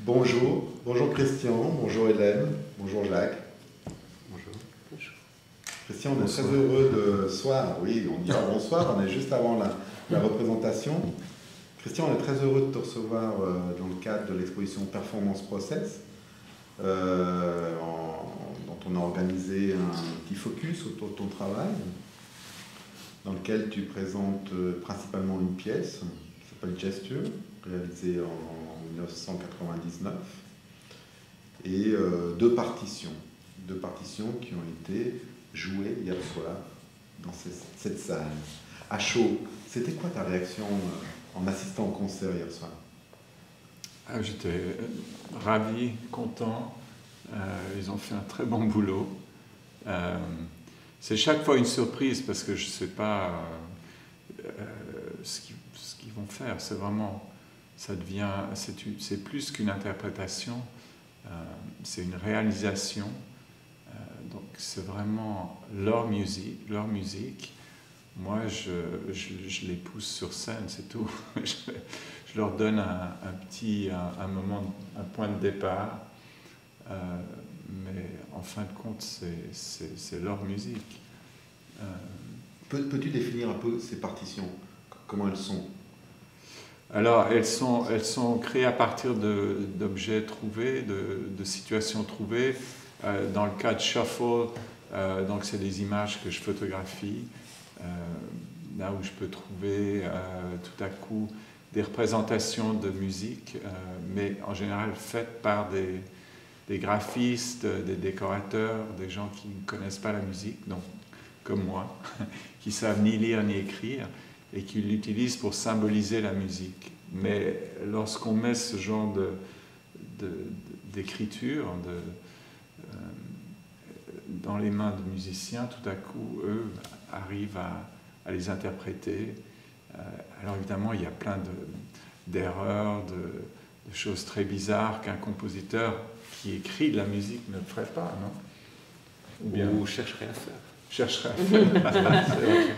Bonjour, bonjour Christian, bonjour Hélène, bonjour Jacques. Bonjour. Christian, on est très heureux de soir, oui, on dira bonsoir, on est juste avant la représentation. Christian, on est très heureux de te recevoir dans le cadre de l'exposition Performance Process, dont on a organisé un petit focus autour de ton travail, dans lequel tu présentes principalement une pièce qui s'appelle Gesture, réalisée en 1999, et deux partitions qui ont été jouées hier soir dans cette salle. À chaud, c'était quoi ta réaction en assistant au concert hier soir? J'étais ravi, content. Ils ont fait un très bon boulot. C'est chaque fois une surprise parce que je ne sais pas ce qu'ils vont faire. C'est vraiment, c'est plus qu'une interprétation, c'est une réalisation. Donc c'est vraiment leur musique. Moi, je les pousse sur scène, c'est tout. Je leur donne un moment, un point de départ. Mais en fin de compte, c'est leur musique. Peux-tu définir un peu ces partitions? Comment elles sont? Alors, elles sont créées à partir d'objets trouvés, de situations trouvées. Dans le cas de Shuffle, donc c'est des images que je photographie, là où je peux trouver tout à coup des représentations de musique, mais en général faites par des graphistes, des décorateurs, des gens qui ne connaissent pas la musique, donc comme moi, qui savent ni lire ni écrire et qui l'utilisent pour symboliser la musique. Mais lorsqu'on met ce genre d'écriture dans les mains de musiciens, tout à coup, eux arrivent à les interpréter. Alors évidemment, il y a plein d'erreurs, de choses très bizarres qu'un compositeur qui écrit de la musique ne ferait pas, non? Ou chercherait à faire. Chercherait à faire.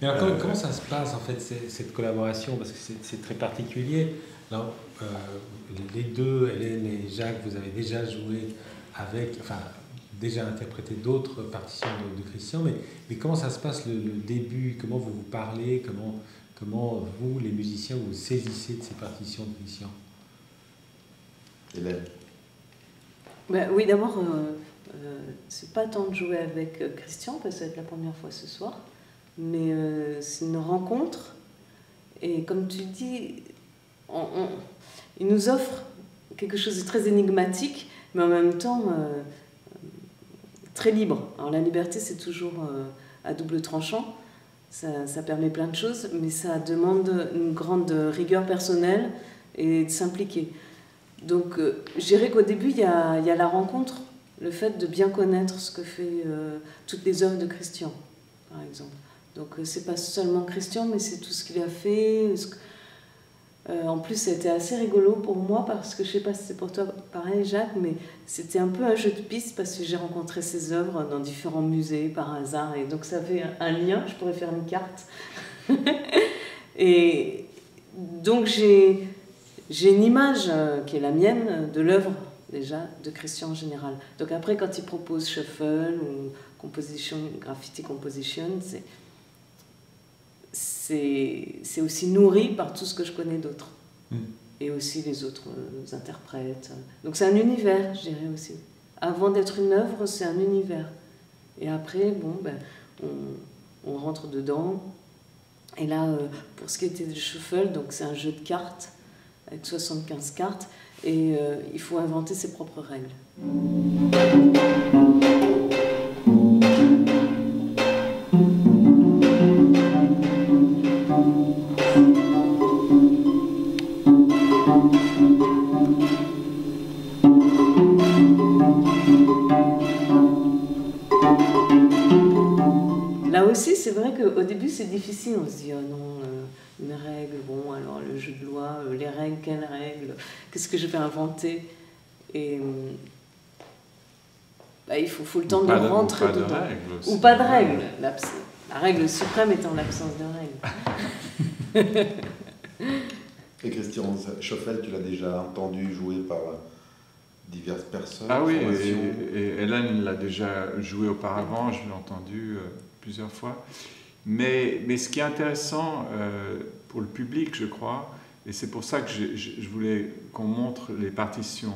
Mais alors, comment ça se passe en fait cette collaboration? Parce que c'est très particulier. Alors, les deux, Hélène et Jacques, vous avez déjà joué avec, enfin, déjà interprété d'autres partitions de Christian, mais comment ça se passe le début? Comment vous vous parlez? Comment vous, les musiciens, vous saisissez de ces partitions de Christian? Hélène. Oui, d'abord, c'est pas tant de jouer avec Christian, parce que ça va être la première fois ce soir, mais c'est une rencontre. Et comme tu dis, il nous offre quelque chose de très énigmatique, mais en même temps très libre. Alors la liberté, c'est toujours à double tranchant. Ça permet plein de choses, mais ça demande une grande rigueur personnelle et de s'impliquer. Donc, je dirais qu'au début, il y a la rencontre, le fait de bien connaître ce que fait toutes les œuvres de Christian, par exemple. Donc, c'est pas seulement Christian, mais c'est tout ce qu'il a fait. En plus, ça a été assez rigolo pour moi, parce que je sais pas si c'est pour toi pareil, Jacques, mais c'était un peu un jeu de piste, parce que j'ai rencontré ses œuvres dans différents musées par hasard, et donc ça fait un lien, je pourrais faire une carte. Et donc, j'ai une image qui est la mienne de l'œuvre, déjà, de Christian en général. Donc après, quand il propose Shuffle ou Composition, Graffiti Composition, c'est aussi nourri par tout ce que je connais d'autres. Et aussi les autres interprètes. Donc c'est un univers, je dirais aussi. Avant d'être une œuvre, c'est un univers. Et après, bon, on rentre dedans. Et là, pour ce qui était de Shuffle, donc c'est un jeu de cartes, avec 75 cartes, et il faut inventer ses propres règles. Là aussi, c'est vrai qu'au début, c'est difficile. On se dit, oh non, une règle, bon, alors le jeu de loi, les règles, quelles règles? Qu'est-ce que je vais inventer? Et il faut le temps de rentrer dedans. Ou pas de règle. La règle suprême étant l'absence de règle. Et Christian Schoffel, tu l'as déjà entendu jouer par diverses personnes? Ah oui, et Hélène l'a déjà joué auparavant, je l'ai entendu plusieurs fois. Mais ce qui est intéressant pour le public, je crois, et c'est pour ça que je voulais qu'on montre les partitions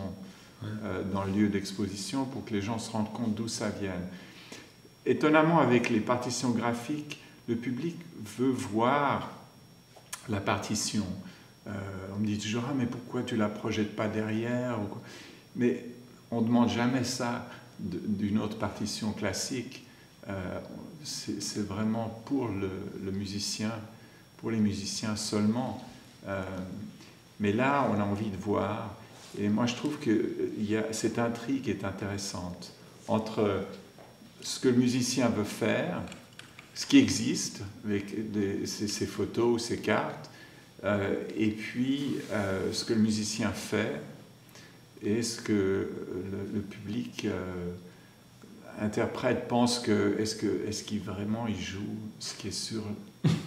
dans le lieu d'exposition pour que les gens se rendent compte d'où ça vient. Étonnamment, avec les partitions graphiques, le public veut voir la partition. On me dit toujours « Ah, mais pourquoi tu ne la projettes pas derrière ?» Mais on ne demande jamais ça d'une autre partition classique. C'est vraiment pour le musicien, pour les musiciens seulement. Mais là, on a envie de voir. Et moi, je trouve que cette intrigue est intéressante entre ce que le musicien veut faire, ce qui existe, avec ses photos ou ses cartes, et puis ce que le musicien fait et ce que le public interprète, pense que est-ce qu'il vraiment il joue ce qui est sur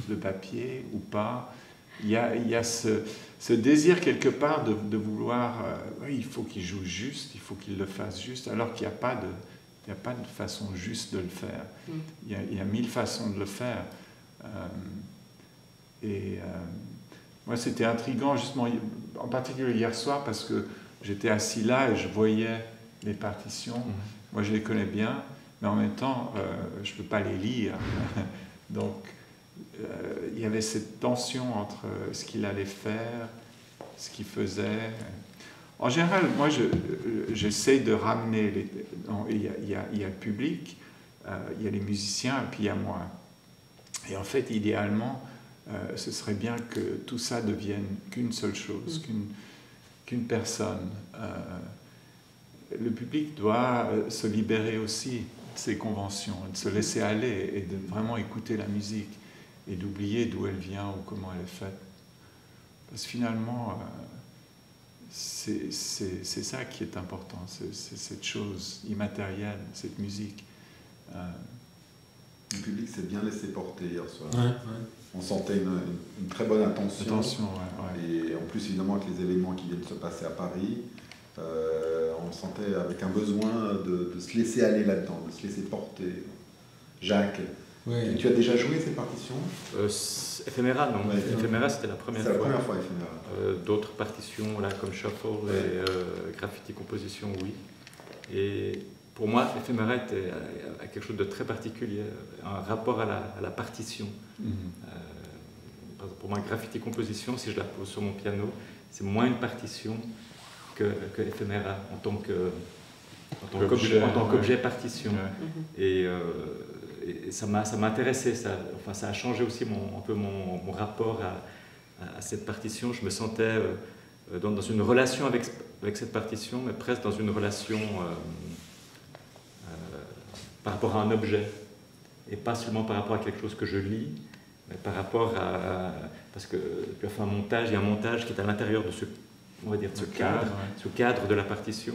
le papier ou pas. Il y a ce désir quelque part de vouloir, oui, il faut qu'il joue juste, il faut qu'il le fasse juste, alors qu'il n'y a pas de façon juste de le faire. Il y a 1000 façons de le faire. Moi, c'était intriguant, justement, en particulier hier soir, parce que j'étais assis là et je voyais les partitions. Moi, je les connais bien, mais en même temps, je ne peux pas les lire. Donc, il y avait cette tension entre ce qu'il allait faire, ce qu'il faisait. En général, moi, j'essaie de ramener... Il y a le public, il y a les musiciens, et puis il y a moi. Et en fait, idéalement, ce serait bien que tout ça devienne qu'une seule chose, qu'une personne. Le public doit se libérer aussi de ses conventions, de se laisser aller et de vraiment écouter la musique et d'oublier d'où elle vient ou comment elle est faite. Parce que finalement, c'est ça qui est important, c'est cette chose immatérielle, cette musique. Le public s'est bien laissé porter hier soir. Ouais. On sentait une très bonne attention. Ouais. Et en plus, évidemment, avec les événements qui viennent de se passer à Paris, on sentait avec un besoin de se laisser aller là-dedans, de se laisser porter. Jacques, tu as déjà joué ces partitions? Ephéméra, non. Ouais, Ephéméra, c'était la première fois. C'est la première fois, Ephéméra. D'autres partitions, là, comme Shuffle et Graffiti Composition, oui. Et pour moi, Ephéméra était quelque chose de très particulier, un rapport à la partition. Pour moi, Graffiti Composition, si je la pose sur mon piano, c'est moins une partition que Ephéméra en tant qu'objet partition. Et ça m'a intéressé, ça a changé aussi un peu mon rapport à cette partition. Je me sentais dans une relation avec cette partition, mais presque dans une relation par rapport à un objet, et pas seulement par rapport à quelque chose que je lis, mais par rapport à... Parce que tu as fait un montage, il y a un montage qui est à l'intérieur de ce cadre de la partition,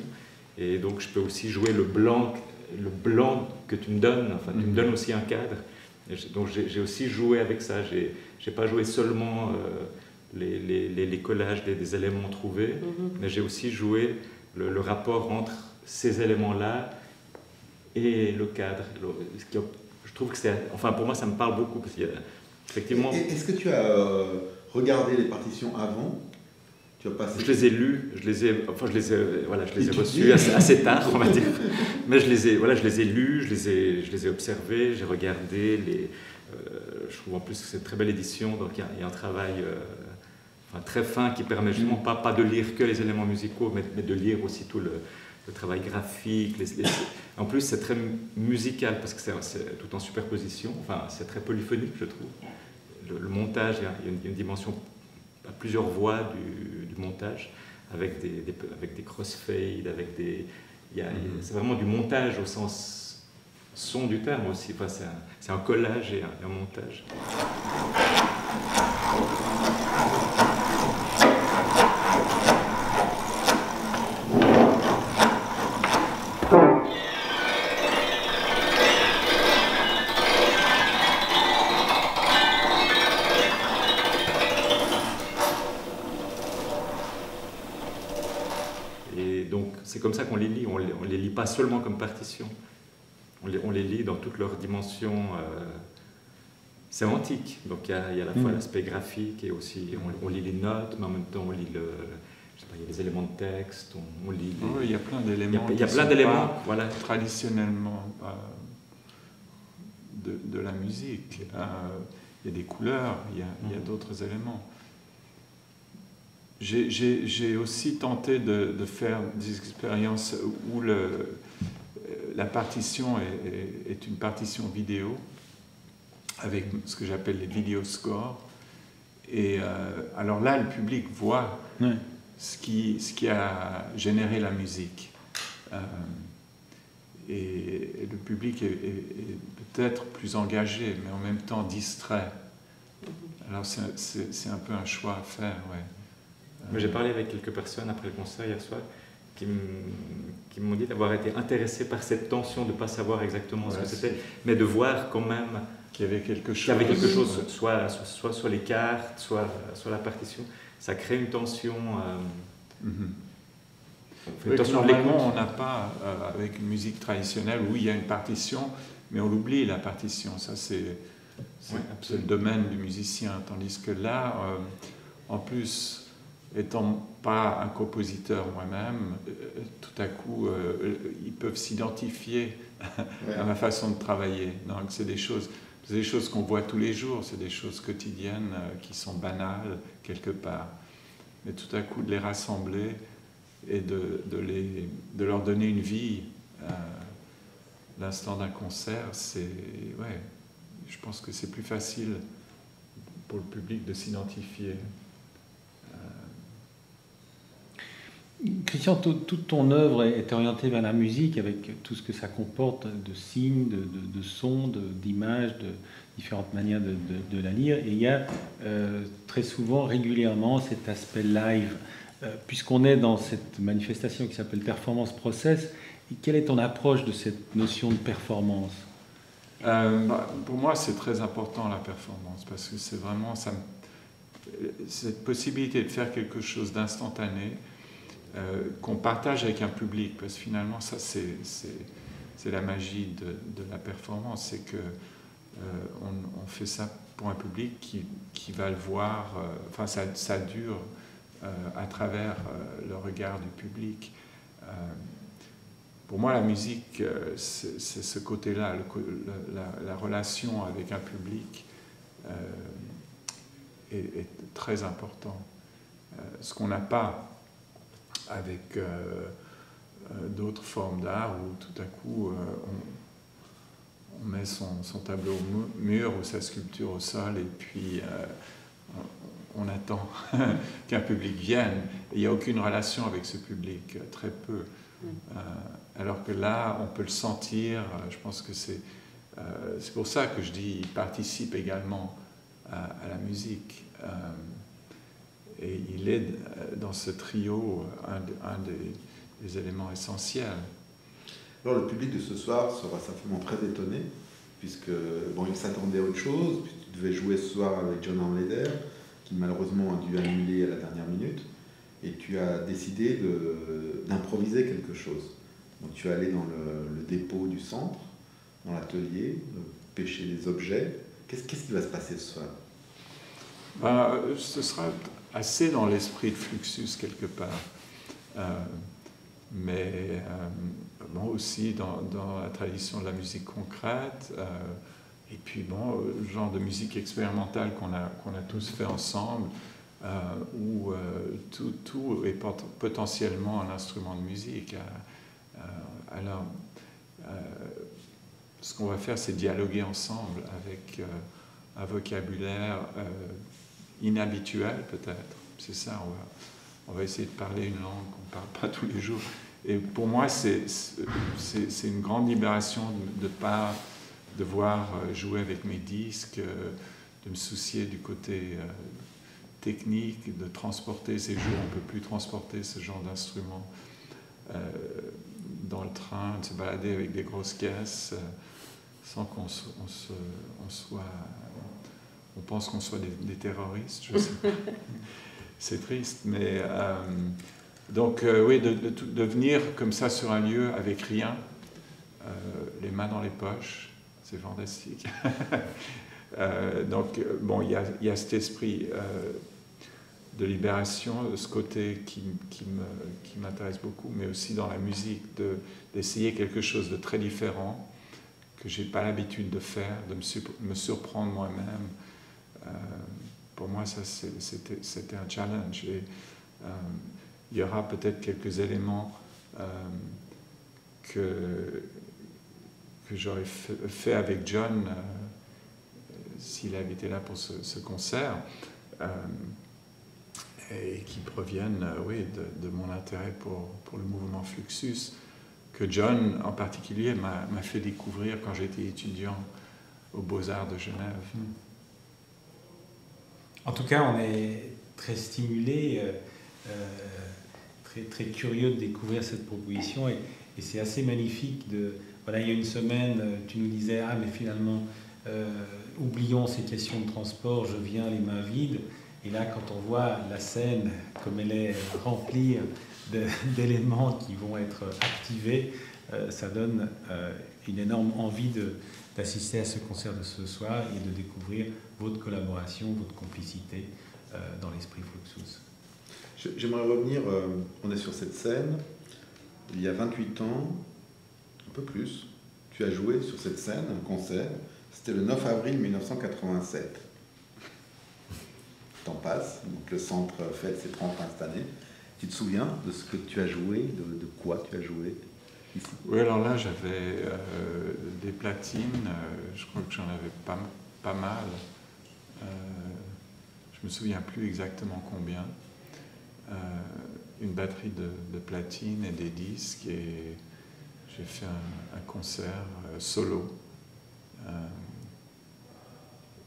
et donc je peux aussi jouer le blanc que tu me donnes, enfin tu me donnes aussi un cadre, donc j'ai aussi joué avec ça, j'ai pas joué seulement les collages des éléments trouvés, mais j'ai aussi joué le rapport entre ces éléments-là et le cadre. Je trouve que enfin pour moi ça me parle beaucoup, parce qu'il y a effectivement... Est-ce que tu as regardé les partitions avant? Je les ai lues, je les ai reçues assez tard, on va dire. Mais je les ai lues, je les ai observées, j'ai regardé. Je trouve en plus que c'est une très belle édition, donc il y a un travail très fin qui permet justement pas de lire que les éléments musicaux, mais de lire aussi tout le travail graphique. En plus, c'est très musical parce que c'est tout en superposition. Enfin, c'est très polyphonique, je trouve. Le montage, il y a une dimension à plusieurs voix du montage, avec des crossfades, c'est vraiment du montage au sens son du terme aussi. Enfin, c'est un collage et un montage. on les lit pas seulement comme partitions. On les lit dans toutes leurs dimensions sémantiques. Donc il y a à la fois l'aspect graphique et aussi on lit les notes, mais en même temps on lit je sais pas, il y a les éléments de texte, on lit les... Oui, il y a plein d'éléments. Il y a plein d'éléments, voilà. Traditionnellement de la musique. Il y a des couleurs, il y a d'autres éléments. J'ai aussi tenté de faire des expériences où la partition est une partition vidéo avec ce que j'appelle les video scores. Et alors là, le public voit ce qui a généré la musique. Et le public est peut-être plus engagé, mais en même temps distrait. Alors c'est un peu un choix à faire, ouais. J'ai parlé avec quelques personnes après le concert hier soir qui m'ont dit d'avoir été intéressés par cette tension de ne pas savoir exactement ce que c'était, mais de voir quand même qu'il y avait quelque chose, soit sur les cartes, soit sur la partition. Ça crée une tension. Normalement, on n'a pas, avec une musique traditionnelle, où il y a une partition, mais on oublie la partition. Ça, c'est le domaine du musicien. Tandis que là, en plus, étant pas un compositeur moi-même, tout à coup, ils peuvent s'identifier à ma façon de travailler. Donc, c'est des choses qu'on voit tous les jours, c'est des choses quotidiennes qui sont banales quelque part. Mais tout à coup, de les rassembler et de leur donner une vie l'instant d'un concert, je pense que c'est plus facile pour le public de s'identifier. Christian, toute ton œuvre est orientée vers la musique avec tout ce que ça comporte de signes, de sons, d'images, de différentes manières de la lire. Et il y a très souvent, régulièrement, cet aspect live. Puisqu'on est dans cette manifestation qui s'appelle Performance Process, quelle est ton approche de cette notion de performance ? Pour moi, c'est très important la performance, parce que c'est vraiment cette possibilité de faire quelque chose d'instantané, qu'on partage avec un public, parce que finalement, ça, c'est la magie de la performance, c'est que on fait ça pour un public qui va le voir, ça dure à travers le regard du public. Pour moi, la musique, c'est ce côté-là, la relation avec un public est très important. Ce qu'on n'a pas avec d'autres formes d'art où tout à coup on met son tableau au mur ou sa sculpture au sol et puis on attend qu'un public vienne. Il n'y a aucune relation avec ce public, très peu. Alors que là, on peut le sentir. Je pense que c'est pour ça que je dis il participe également à la musique. Et il est dans ce trio un des éléments essentiels. Alors le public de ce soir sera certainement très étonné, puisque il s'attendait à autre chose, puisque tu devais jouer ce soir avec John Armleder, qui malheureusement a dû annuler à la dernière minute, et tu as décidé d'improviser quelque chose. Donc tu es allé dans le dépôt du centre, dans l'atelier, pêcher des objets. Qu'est-ce qui va se passer ce soir ? Ce sera assez dans l'esprit de Fluxus quelque part, mais aussi dans la tradition de la musique concrète, et puis le genre de musique expérimentale qu'on a tous fait ensemble, où tout est potentiellement un instrument de musique. Alors, ce qu'on va faire, c'est dialoguer ensemble avec un vocabulaire inhabituel peut-être. C'est ça, on va essayer de parler une langue qu'on ne parle pas tous les jours. Et pour moi, c'est une grande libération de ne pas devoir jouer avec mes disques, de me soucier du côté technique, de transporter ces jours. On ne peut plus transporter ce genre d'instrument dans le train, de se balader avec des grosses caisses sans qu'on on pense qu'on soit des terroristes, je sais pas. C'est triste, mais Donc oui, de venir comme ça sur un lieu avec rien, les mains dans les poches, c'est fantastique. Donc bon, il y a cet esprit de libération, ce côté qui m'intéresse beaucoup, mais aussi dans la musique, d'essayer quelque chose de très différent, que je n'ai pas l'habitude de faire, de me surprendre moi-même. Pour moi, ça, c'était un challenge. Et, il y aura peut-être quelques éléments que j'aurais fait avec John s'il avait été là pour ce concert, et qui proviennent oui, de mon intérêt pour le mouvement Fluxus, que John en particulier m'a fait découvrir quand j'étais étudiant aux Beaux-Arts de Genève. En tout cas, on est très stimulé, très curieux de découvrir cette proposition, et c'est assez magnifique. Voilà, il y a une semaine, tu nous disais, ah mais finalement, oublions ces questions de transport, je viens les mains vides. Et là, quand on voit la scène comme elle est remplie d'éléments qui vont être activés, ça donne une énorme envie d'assister à ce concert de ce soir et de découvrir votre collaboration, votre complicité dans l'esprit Fluxus. J'aimerais revenir, on est sur cette scène, il y a 28 ans, un peu plus, tu as joué sur cette scène, un concert, c'était le 9 avril 1987. Temps passe, donc le centre fête ses 30 ans cette année. Tu te souviens de ce que tu as joué, de quoi tu as joué ici? Oui, alors là j'avais des platines, je crois que j'en avais pas mal. Je me souviens plus exactement combien. Une batterie de platines et des disques, et j'ai fait un concert solo.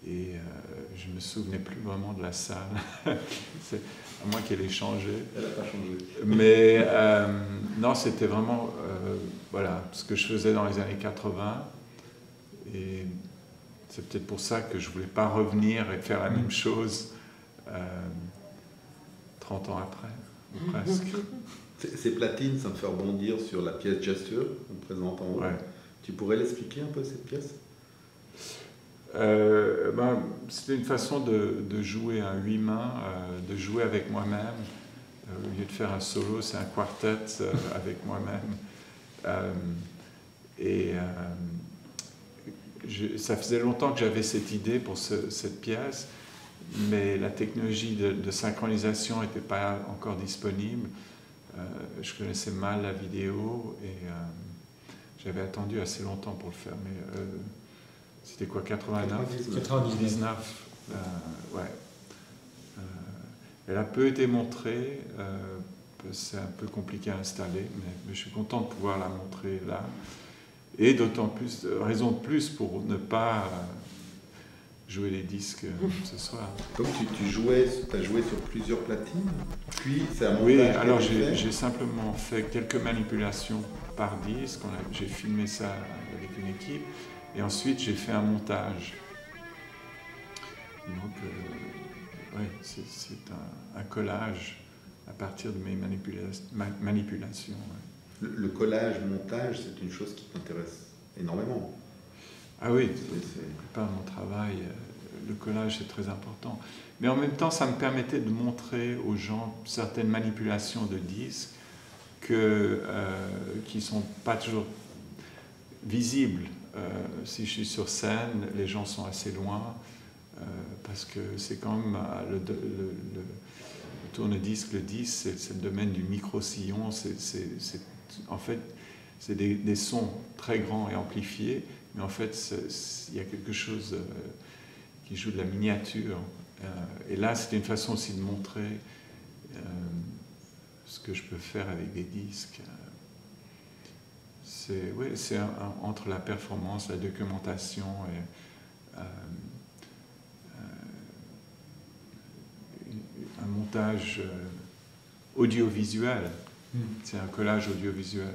Et je ne me souvenais plus vraiment de la salle, à moins qu'elle ait changé. Elle n'a pas changé. Mais non, c'était vraiment voilà, ce que je faisais dans les années 80. Et c'est peut-être pour ça que je ne voulais pas revenir et faire la même chose 30 ans après, ou presque. Ces platines, ça me fait rebondir sur la pièce Gesture qu'on présente en haut. Ouais. Tu pourrais l'expliquer un peu, cette pièce? C'était une façon de jouer à 8 mains, de jouer avec moi-même. Au lieu de faire un solo, c'est un quartet avec moi-même. Ça faisait longtemps que j'avais cette idée pour cette pièce, mais la technologie de synchronisation n'était pas encore disponible. Je connaissais mal la vidéo et j'avais attendu assez longtemps pour le faire. Mais, c'était quoi, 89? 99. Ouais. Elle a peu été montrée, c'est un peu compliqué à installer, mais je suis content de pouvoir la montrer là. Et d'autant plus, raison de plus pour ne pas jouer les disques ce soir. Donc tu as joué sur plusieurs platines, puis c'est un montage? Oui, alors j'ai simplement fait quelques manipulations par disque, j'ai filmé ça avec une équipe. Et ensuite, j'ai fait un montage. Donc, ouais, c'est un collage à partir de mes manipulations. Ouais. Le collage-montage, c'est une chose qui t'intéresse énormément. Ah oui, c'est pas mon travail. Le collage, c'est très important. Mais en même temps, ça me permettait de montrer aux gens certaines manipulations de disques qui ne sont pas toujours visibles. Si je suis sur scène, les gens sont assez loin parce que c'est quand même le tourne-disque, le disque, c'est le domaine du micro-sillon. En fait, c'est des sons très grands et amplifiés, mais en fait, il y a quelque chose qui joue de la miniature. Et là, c'est une façon aussi de montrer ce que je peux faire avec des disques. C'est entre la performance, la documentation et un montage audiovisuel. C'est un collage audiovisuel.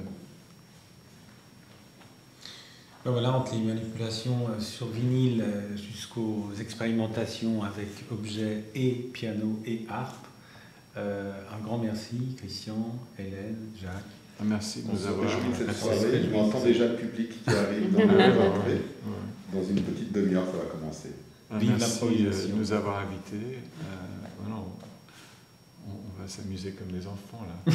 Voilà, entre les manipulations sur vinyle jusqu'aux expérimentations avec objets et piano et harpe, Un grand merci, Christian, Hélène, Jacques. Merci de On nous se avoir. réjouit de cette Merci. soirée. Je m'entends déjà le public qui arrive dans l'entrée. Dans une petite demi-heure, ça va commencer. Vive Merci l'improvisation. de nous avoir invités. Voilà, on va s'amuser comme des enfants là.